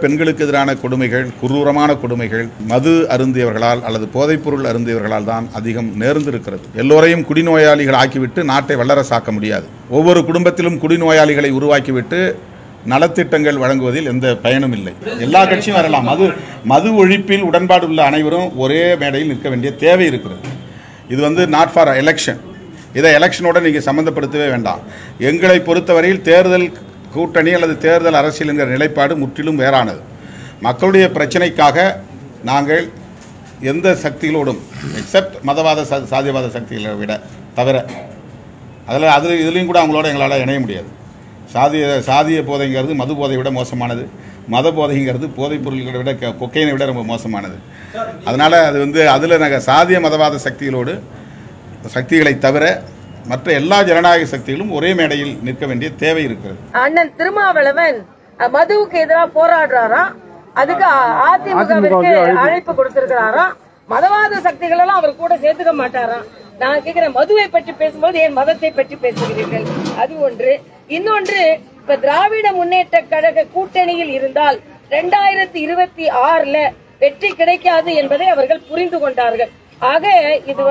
பெண்களுக்கு எதிரான கொடுமைகள், குரூரமான கொடுமைகள் மது அருந்தியவர்களால் அல்லது போதைப்பொருள் அருந்தியவர்களால் தான் அதிகம் நேர்ந்திருக்கிறது. எல்லோரையும் குடிநோயாளிகள் ஆக்கிவிட்டு நாட்டை வல்லரசாக்க முடியாது. ஒவ்வொரு குடும்பத்திலும் குடிநோயாளிகளை உருவாக்கிவிட்டு நலத்திட்டங்கள் வழங்குவதில் எந்த பயனும் இல்லை. எல்லா கட்சியும் வரலாம். மது ஒழிப்பில் உடன்பாடு உள்ள அனைவரும் ஒரே மேடையில் நிற்க வேண்டிய தேவை இருக்கிறது. இது நாட் ஃபார் எலெக்ஷன். இதை எலெக்ஷனோட நீங்கள் சம்மந்தப்படுத்தவே வேண்டாம். எங்களை பொறுத்தவரையில் தேர்தல் கூட்டணி அல்லது தேர்தல் அரசியல் என்கிற நிலைப்பாடு முற்றிலும் வேறானது. மக்களுடைய பிரச்சனைக்காக நாங்கள் எந்த சக்திகளோடும் எக்ஸப்ட் மதவாத சாதியவாத சக்திகளை விட தவிர இதுலேயும் கூட அவங்களோட எங்களால் இணைய முடியாது. சாதிய போதைங்கிறது மது போதை விட மோசமானது. மத போதைங்கிறது போதைப் பொருள்களை விட கொக்கைனை விட ரொம்ப மோசமானது. அதனால் அதில் நாங்கள் சாதிய மதவாத சக்திகளை தவிர மற்ற எல்லா ஜனநாயக சக்திகளும் ஒரே மேடையில் நிற்க வேண்டிய தேவை இருக்கிறது. அண்ணன் திருமாவளவன் மதுவுக்கு எதிராக போராடுறாராம். அதுக்கு அதிமுகவிற்கு அழைப்பு கொடுத்திருக்கிறாராம். மதவாத சக்திகள் எல்லாம் அவர் கூட சேர்த்துக்க மாட்டாராம். நான் கேட்கிறேன், மதுவை பற்றி பேசும்போது ஏன் மதத்தை பற்றி பேசுகிறீர்கள்? அது ஒன்று. இன்னொன்று, இப்ப திராவிட முன்னேற்ற கழக கூட்டணியில் இருந்தால் 2026 வெற்றி கிடைக்காது என்பதை அவர்கள் புரிந்து கொண்டார்கள். ஆக இது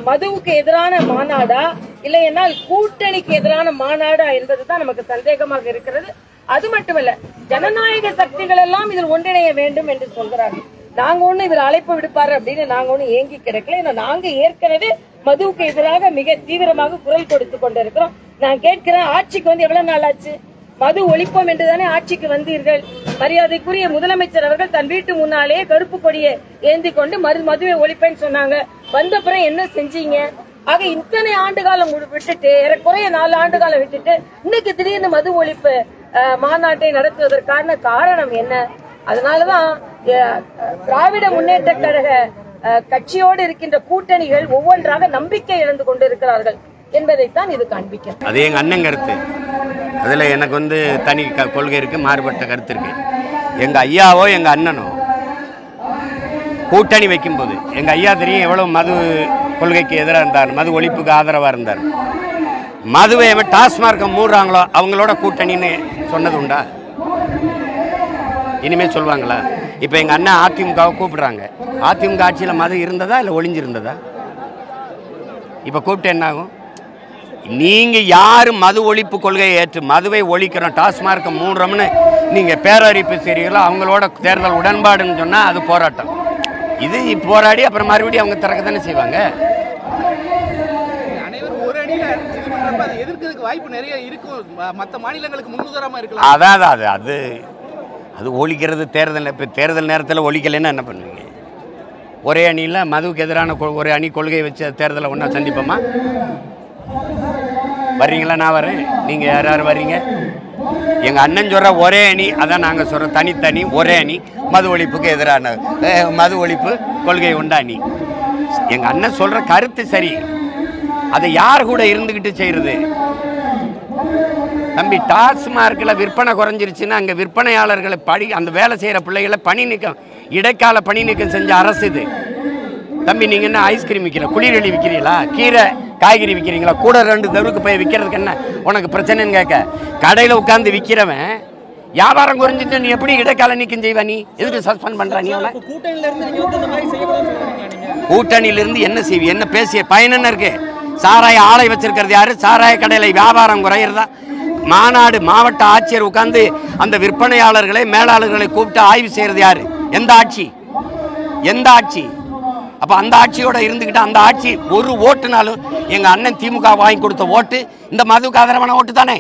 மதுவுக்கு எதிரான மாநாடா இல்லையென்றால் கூட்டணிக்கு எதிரான மாநாடா என்பதுதான் நமக்கு சந்தேகமாக இருக்கிறது. அது மட்டுமல்ல, ஜனநாயக சக்திகள் எல்லாம் இதில் ஒன்றிணைய வேண்டும் என்று சொல்கிறார்கள். நாங்க ஒண்ணு இதில் அழைப்பு விடுப்பாரு அப்படின்னு நாங்க ஒண்ணு ஏங்கி கிடக்கல. ஏன்னா நாங்க ஏற்கனவே மதுவுக்கு எதிராக மிக தீவிரமாக குரல் கொடுத்து கொண்டிருக்கிறோம். நான் கேட்கிறேன், ஆட்சிக்கு எவ்வளவு நாள் ஆச்சு? மது ஒழிப்போம் என்றுதானே ஆட்சிக்கு வந்தீர்கள். மரியாதைக்குரிய முதலமைச்சர் அவர்கள் தன் வீட்டு முன்னாலேயே கருப்பு கொடியை ஏந்தி கொண்டு மதுவை ஒழிப்பேன்னு சொன்னாங்க. வந்த பிறகு என்ன செஞ்சீங்க? ஆக இத்தனை ஆண்டு காலம் விட்டுட்டு, ஏறக்குறைய 4 ஆண்டு காலம் விட்டுட்டு இன்னைக்கு திடீர்னு மது ஒழிப்பு மாநாட்டை நடத்துவதற்கான காரணம் என்ன? அதனாலதான் திராவிட முன்னேற்ற கழக கட்சியோடு இருக்கின்ற கூட்டணிகள் ஒவ்வொன்றாக நம்பிக்கை இழந்து கொண்டிருக்கிறார்கள் என்பதைத்தான் இது காண்பிக்கும். அது எங்க அண்ணன் கருத்து. அதுல எனக்கு தனி கொள்கை இருக்கு, மாறுபட்ட கருத்து இருக்கு. எங்க ஐயாவோ எங்க அண்ணனோ கூட்டணி வைக்கும் போது எங்க ஐயா தெரியும் எவ்வளவு மது கொள்கைக்கு எதிராக இருந்தார், மது ஒழிப்புக்கு ஆதரவா இருந்தார். மதுவை டாஸ்மார்க்க மூடுறாங்களோ அவங்களோட கூட்டணின்னு சொன்னது உண்டா? இனிமே சொல்லுவாங்களா? இப்ப எங்க அண்ணன் அதிமுகவை கூப்பிடுறாங்க. அதிமுக ஆட்சியில மது இருந்ததா இல்ல ஒளிஞ்சிருந்ததா? இப்ப கூப்பிட்டு என்ன ஆகும்? நீங்க யாரு மது ஒழிப்பு கொள்கையை ஏற்று மதுவை ஒழிக்கிறோம், டாஸ்மார்க்க மூடுறோம்னு நீங்க பேரறிவிப்பு செய்றீங்களோ அவங்களோட தேர்தல் உடன்பாடுன்னு சொன்னா அது போராட்டம். இது போராடி அப்புறம் மறுபடியும் அவங்க திறக்க தானே செய்வாங்க. அதான் அது ஒழிக்கிறது தேர்தல். இப்போ தேர்தல் நேரத்தில் ஒழிக்கலைன்னா என்ன பண்ணுவீங்க? ஒரே அணியில் மதுவுக்கு எதிரான ஒரு அணி கொள்கையை வச்சு தேர்தலை ஒன்றா சந்திப்போமா? வர்றீங்களா? நான் வரேன். நீங்கள் யார் யார் வர்றீங்க? எங்கள் அண்ணன் சொல்கிற ஒரே அணி, அதான் நாங்கள் சொல்கிற தனித்தனி ஒரே அணி மது ஒழிப்புக்கு எதிரான மது ஒழிப்பு கொள்கை உண்டா அணி. எங்கள் அண்ணன் சொல்கிற கருத்து சரி. அதை யார் கூட இருந்துக்கிட்டு செய்கிறது? தம்பி, டாஸ்மார்க்கில் விற்பனை குறைஞ்சிருச்சுன்னா அங்கே விற்பனையாளர்களை அந்த வேலை செய்கிற பிள்ளைகளை பணி நீக்கம், இடைக்கால பணி நீக்கம் செஞ்ச அரசு இது. தம்பி, நீங்கள் என்ன ஐஸ்கிரீம் விற்கிறீங்களா, குளிரெளி விற்கிறீங்களா, கீரை காய்கறி விற்கிறீங்களா? கூட 2 தெருவுக்கு போய் விற்கிறதுக்கு என்ன உனக்கு பிரச்சனைன்னு கேட்க, கடையில் உட்காந்து விற்கிறவன் வியாபாரம் குறைஞ்சிட்டு நீ எப்படி இடைக்கால நீக்கம் செய்வா? நீ எதுக்கு சஸ்பெண்ட் பண்ற? நீ கூட்டணியிலிருந்து என்ன செய்வி? என்ன பேசிய பயன் என்ன இருக்கு? சாராய ஆலை வச்சிருக்கிறது யாரு? சாராய கடையில் வியாபாரம் குறையிறதா? மாநாடு மாவட்ட ஆட்சியர் உட்கார்ந்து அந்த விற்பனையாளர்களை மேலாளர்களை கூப்பிட்டு ஆய்வு செய்யறது யாரு? எந்த ஆட்சி? எந்த ஆட்சி? அப்ப அந்த ஆட்சியோட இருந்துகிட்டு அந்த ஆட்சி ஒரு ஓட்டுனாலும் எங்க அண்ணன் திமுக வாங்கி கொடுத்த ஓட்டு இந்த மதுவுக்கு ஆதரவான ஓட்டு தானே.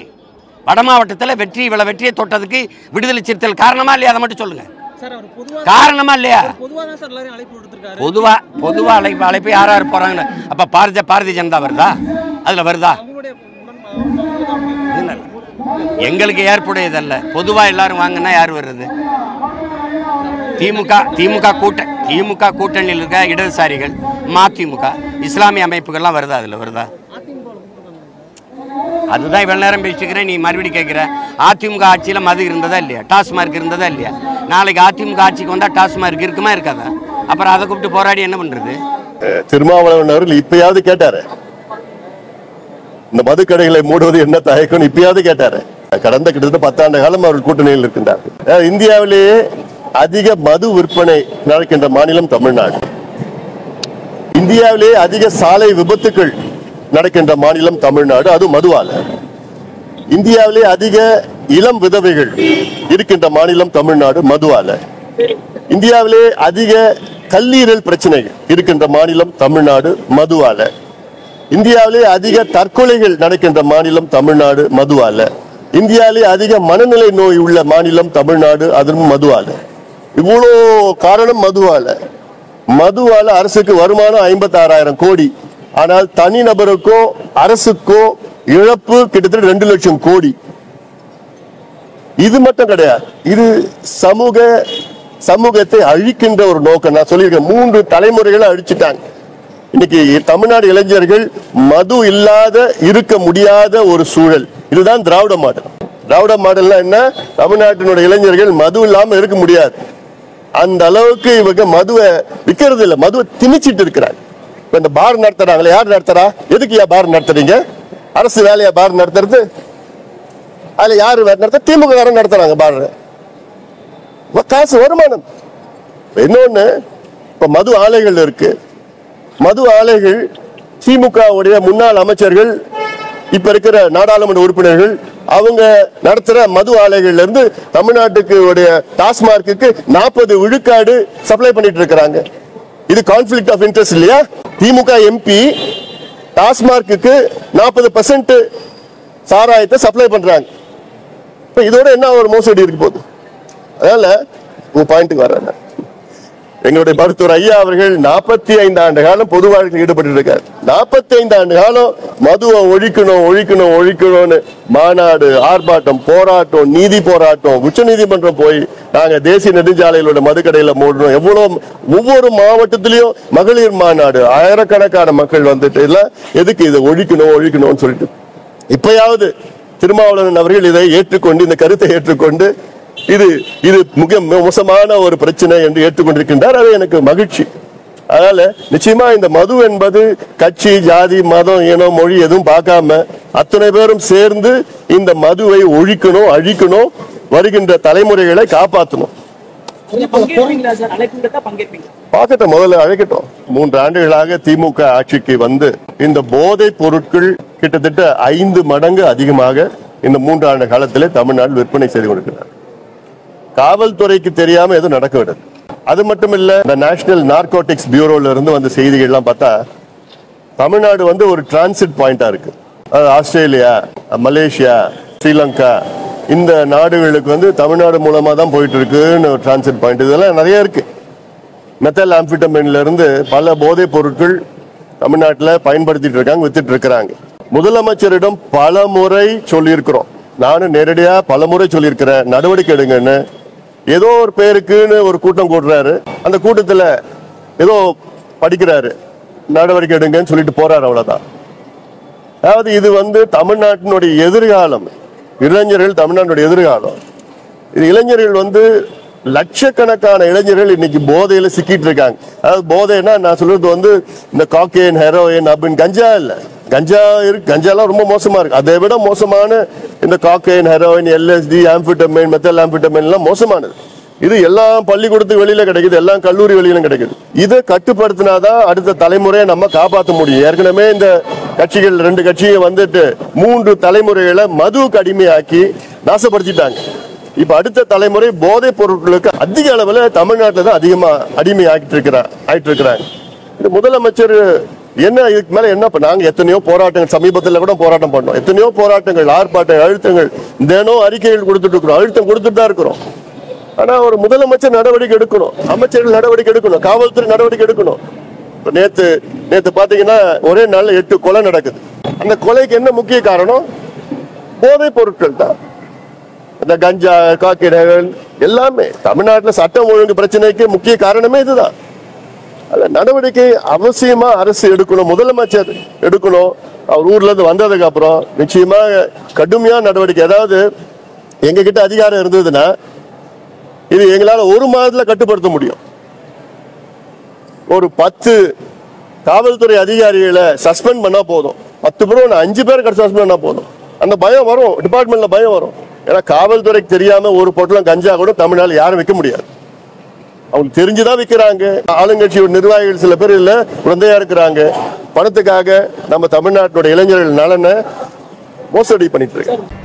வட மாவட்டத்தில் வெற்றியை தொட்டதுக்கு விடுதலை சிறுத்தைகள் காரணமா இல்லையா? அதை மட்டும் சொல்லுங்க. காரணமா இல்லையா? பொதுவா அழைப்பு யார் யார் போறாங்க? அப்ப பாரதிய ஜனதா வருதா? அதுல வருதா? எங்களுக்கு ஏற்புடையதல்ல. பொதுவா எல்லாரும் வாங்கினா யார் வர்றது? திமுக கூட்டணியில் இருக்க இடதுசாரிகள், மதிமுக, இஸ்லாமிய அமைப்புகள்லாம் வருதா? அதுல வருதா? அதுதான் இவ்வளவு நேரம் பேசிக்கிறேன். நீ மறுபடியும் கேட்கிற, அதிமுக ஆட்சியில மது இருந்ததா இல்லையா? டாஸ்மார்க் இருந்ததா இல்லையா? நாளைக்கு அதிமுக ஆட்சிக்கு வந்தா டாஸ்மார்க் இருக்குமா இருக்காதா? அப்புறம் அதை கூப்பிட்டு போராடி என்ன பண்றது? திருமாவளவன் அவர்கள் இப்பயாவது கேட்டாரு, இந்த மதுக்கடைகளை மூடுவது என்ன தயக்கம் இப்பயாவது கேட்டாரு. கடந்த கிட்டத்தட்ட 10 ஆண்டு காலம் அவர்கள் கூட்டணியில் இருக்கின்றார்கள். இந்தியாவிலேயே அதிக மது விற்பனை நடக்கின்ற மாநிலம் தமிழ்நாடு. இந்தியாவிலேயே அதிக சாலை விபத்துக்கள் நடக்கின்ற மாநிலம் தமிழ்நாடு, அது மதுவால. இந்தியாவிலே அதிக இளம் விதவைகள் இருக்கின்ற மாநிலம் தமிழ்நாடு, மதுவால. இந்தியாவிலே அதிக கல்லீரல் பிரச்சனைகள் இருக்கின்ற மாநிலம் தமிழ்நாடு, மதுவால. இந்தியாவிலே அதிக தற்கொலைகள் நடக்கின்ற மாநிலம் தமிழ்நாடு, மதுவால. இந்தியாவிலே அதிக மனநிலை நோய் உள்ள மாநிலம் தமிழ்நாடு, அதுவும் மதுவால. இவ்வளோ காரணம் மதுவால. மதுவால அரசுக்கு வருமானம் 56,000 கோடி. ஆனால் தனிநபருக்கோ அரசுக்கோ இழப்பு கிட்டத்தட்ட 2 லட்சம் கோடி. இது மட்டும் கிடையாது, இது சமூகத்தை அழிக்கின்ற ஒரு நோக்கம். நான் சொல்லியிருக்கேன், 3 தலைமுறைகளை அழிச்சிட்டாங்க. இன்னைக்கு தமிழ்நாடு இளைஞர்கள் மது இல்லாத இருக்க முடியாத ஒரு சூழல். இதுதான் திராவிட மாடல். திராவிட மாடல்னா என்ன? தமிழ்நாட்டினுடைய இளைஞர்கள் மது இல்லாம இருக்க முடியாது. அந்த அளவுக்கு இவங்க மதுவை விற்கிறது இல்லை, மதுவை திணிச்சிட்டு இருக்கிறாங்க. இப்ப இந்த பார் நடத்துறாங்களே, யார் நடத்துறா? எதுக்கு பார் நடத்துறீங்க? அரசு வேலையா பார் நடத்துறது? அதுல யாரு நடத்த? திமுக நடத்துறாங்க பார். காசு வருமானம். இன்னொன்னு, இப்ப மது ஆலைகள் இருக்கு. மது ஆலைகள் திமுக உடைய முன்னாள் அமைச்சர்கள், இப்ப இருக்கிற நாடாளுமன்ற உறுப்பினர்கள், அவங்க நடத்துற மது ஆலைகள்ல இருந்து தமிழ்நாட்டுக்கு உடைய டாஸ்மார்க்கு 40 விழுக்காடு சப்ளை பண்ணிட்டு இருக்கிறாங்க. இது கான்ஃபிளிக்ட் ஆஃப் இன்ட்ரெஸ்ட் இல்லையா? திமுக எம்பி டாஸ்மார்க்கு 40% சாராயத்தை சப்ளை பண்றாங்க. இப்ப இதோட என்ன ஒரு மோசடி இருக்கு போகுது. அதனால உங்க பாயிண்ட்டுக்கு வர்றேன். எங்களுடைய மருத்துவர் ஐயா அவர்கள் 45 ஆண்டு காலம் பொது வாழ்க்கையில் ஈடுபட்டு இருக்காரு. 45 ஆண்டு காலம் மதுவை ஒழிக்கணும் ஒழிக்கணும் ஒழிக்கணும்னு மாநாடு, ஆர்ப்பாட்டம், போராட்டம், நீதி போராட்டம், உச்ச நீதிமன்றம் போய் நாங்க தேசிய நெடுஞ்சாலையிலோட மதுக்கடையில மூடணும். எவ்வளவு ஒவ்வொரு மாவட்டத்திலையும் மகளிர் மாநாடு, ஆயிரக்கணக்கான மக்கள் வந்துட்டு எல்லாம் எதுக்கு இதை ஒழிக்கணும் ஒழிக்கணும்னு சொல்லிட்டு, இப்பயாவது திருமாவளவன் அவர்கள் இதை ஏற்றுக்கொண்டு, இந்த கருத்தை ஏற்றுக்கொண்டு இது மிக மோசமான ஒரு பிரச்சனை என்று ஏற்றுக்கொண்டிருக்கின்றார். அது எனக்கு மகிழ்ச்சி. அதனால நிச்சயமா இந்த மது என்பது கட்சி, ஜாதி, மதம், இனம், மொழி எதுவும் பார்க்காம அத்தனை பேரும் சேர்ந்து இந்த மதுவை ஒழிக்கணும், அழிக்கணும், வருகின்ற தலைமுறைகளை காப்பாற்றணும். பார்க்கட்டும், முதல்ல அழைக்கட்டும். 3 ஆண்டுகளாக திமுக ஆட்சிக்கு வந்து இந்த போதைப் பொருட்கள் கிட்டத்தட்ட 5 மடங்கு அதிகமாக இந்த 3 ஆண்டு காலத்திலே தமிழ்நாடு விற்பனை செய்து கொண்டிருக்கிறார். காவல்துறைக்கு தெரியாம எதுவும் நடக்க விடாது. அது மட்டும் இல்ல, இந்த நேஷனல் நார்கோட்டிக்ஸ் பியூரோல இருந்து வந்த செய்திகள் எல்லாம் பார்த்தா தமிழ்நாடு வந்து ஒரு டிரான்சிட் பாயிண்டா இருக்கு. ஆஸ்திரேலியா, மலேசியா, ஸ்ரீலங்கா, இந்த நாடுகளுக்கு வந்து தமிழ்நாடு மூலமா தான் போயிட்டு இருக்குன்னு ஒரு டிரான்சிட் பாயிண்ட். இதெல்லாம் நிறைய இருக்கு. மெத்தல் ஆம்பிட்டமின்ல இருந்து பல போதைப் பொருட்கள் தமிழ்நாட்டில் பயன்படுத்திட்டு இருக்காங்க, வித்துட்டு இருக்கிறாங்க. முதலமைச்சரிடம் பல முறை சொல்லியிருக்கிறோம். நானும் நேரடியா பல முறை சொல்லியிருக்கிறேன், நடவடிக்கை எடுங்கன்னு. ஏதோ ஒரு பேருக்குன்னு ஒரு கூட்டம் கூடுறாரு, அந்த கூட்டத்தில் ஏதோ படிக்கிறாரு, நடவடிக்கை எடுங்கன்னு சொல்லிட்டு போறாரு, அவ்வளவுதான். அதாவது இது வந்து தமிழ்நாட்டினுடைய எதிர்காலம், இளைஞர்கள் தமிழ்நாட்டுடைய எதிர்காலம். இது இளைஞர்கள் வந்து லட்சக்கணக்கான இளைஞர்கள் இன்னைக்கு போதையில சிக்கிட்டு இருக்காங்க. அதாவது போதைன்னா நான் சொல்றது வந்து இந்த காக்கேன், ஹெரோயின் அப்படின்னு கஞ்சா இல்ல. கஞ்சாலாம் ரொம்ப மோசமா இருக்கு. அதை விட மோசமான இந்த காக்கேன், ஹெரோயின், எல்எஸ்டி, ஆம்பிட்டமைன், மெத்தல் ஆம்பிட்டமைன் எல்லாம் மோசமானது. இது எல்லாம் பள்ளிக்கூடத்துக்கு வெளியில கிடைக்குது, எல்லாம் கல்லூரி வெளியிலும் கிடைக்குது. இதை கட்டுப்படுத்தினாதான் அடுத்த தலைமுறையை நம்ம காப்பாற்ற முடியும். ஏற்கனவே இந்த கட்சிகள் 2 கட்சியை வந்துட்டு 3 தலைமுறைகளை மதுவுக்கு அடிமையாக்கி நாசப்படுத்திட்டாங்க. இப்ப அடுத்த தலைமுறை போதைப் பொருட்களுக்கு அதிக அளவுல தமிழ்நாட்டில் தான் அதிகமா அடிமை ஆகிட்டு இருக்கிறாங்க. இந்த முதலமைச்சர் என்ன இதுக்கு மேல என்ன? நாங்க எத்தனையோ போராட்டங்கள், சமீபத்தில் கூட போராட்டம் பண்ணோம், எத்தனையோ போராட்டங்கள், ஆர்ப்பாட்டங்கள், அழுத்தங்கள், தினம் அறிக்கைகள் கொடுத்துட்டு இருக்கிறோம், அழுத்தம் கொடுத்துட்டு தான் இருக்கிறோம். ஆனா ஒரு முதலமைச்சர் நடவடிக்கை எடுக்கணும், அமைச்சர்கள் நடவடிக்கை எடுக்கணும், காவல்துறை நடவடிக்கை எடுக்கணும். நேத்து பாத்தீங்கன்னா ஒரே நாள்ல 8 கொலை நடக்குது. அந்த கொலைக்கு என்ன முக்கிய காரணம்? போதைப் பொருட்கள் தான். இந்த கஞ்சா, காக்கிடைகள் எல்லாமே தமிழ்நாட்டில் சட்டம் ஒழுங்கு பிரச்சனைக்கு முக்கிய காரணமே இதுதான். நடவடிக்கை அவசியமா அரசு எடுக்கணும், முதலமைச்சர் எடுக்கணும். அவர் ஊர்ல இருந்து வந்ததுக்கு அப்புறம் நிச்சயமா கடுமையான நடவடிக்கை. அதாவது எங்க கிட்ட அதிகாரம் இருந்ததுன்னா இது எங்களால 1 மாதத்துல கட்டுப்படுத்த முடியும். ஒரு 10 காவல்துறை அதிகாரிகளை சஸ்பெண்ட் பண்ணா போதும், 10 பேர் 5 பேர் சஸ்பெண்ட் பண்ணா போதும். அந்த பயம் வரும், டிபார்ட்மெண்ட்ல பயம் வரும். ஏன்னா காவல்துறைக்கு தெரியாம ஒரு பொட்டலம் கஞ்சா கூட தமிழ்நாடு யாரும் விற்க முடியாது. அவங்க தெரிஞ்சுதான் விற்கிறாங்க. ஆளுங்கட்சியோட நிர்வாகிகள் சில பேர் இல்ல குழந்தையா இருக்கிறாங்க. பணத்துக்காக நம்ம தமிழ்நாட்டோட இளைஞர்கள் நலனை மோசடி பண்ணிட்டு இருக்காங்க.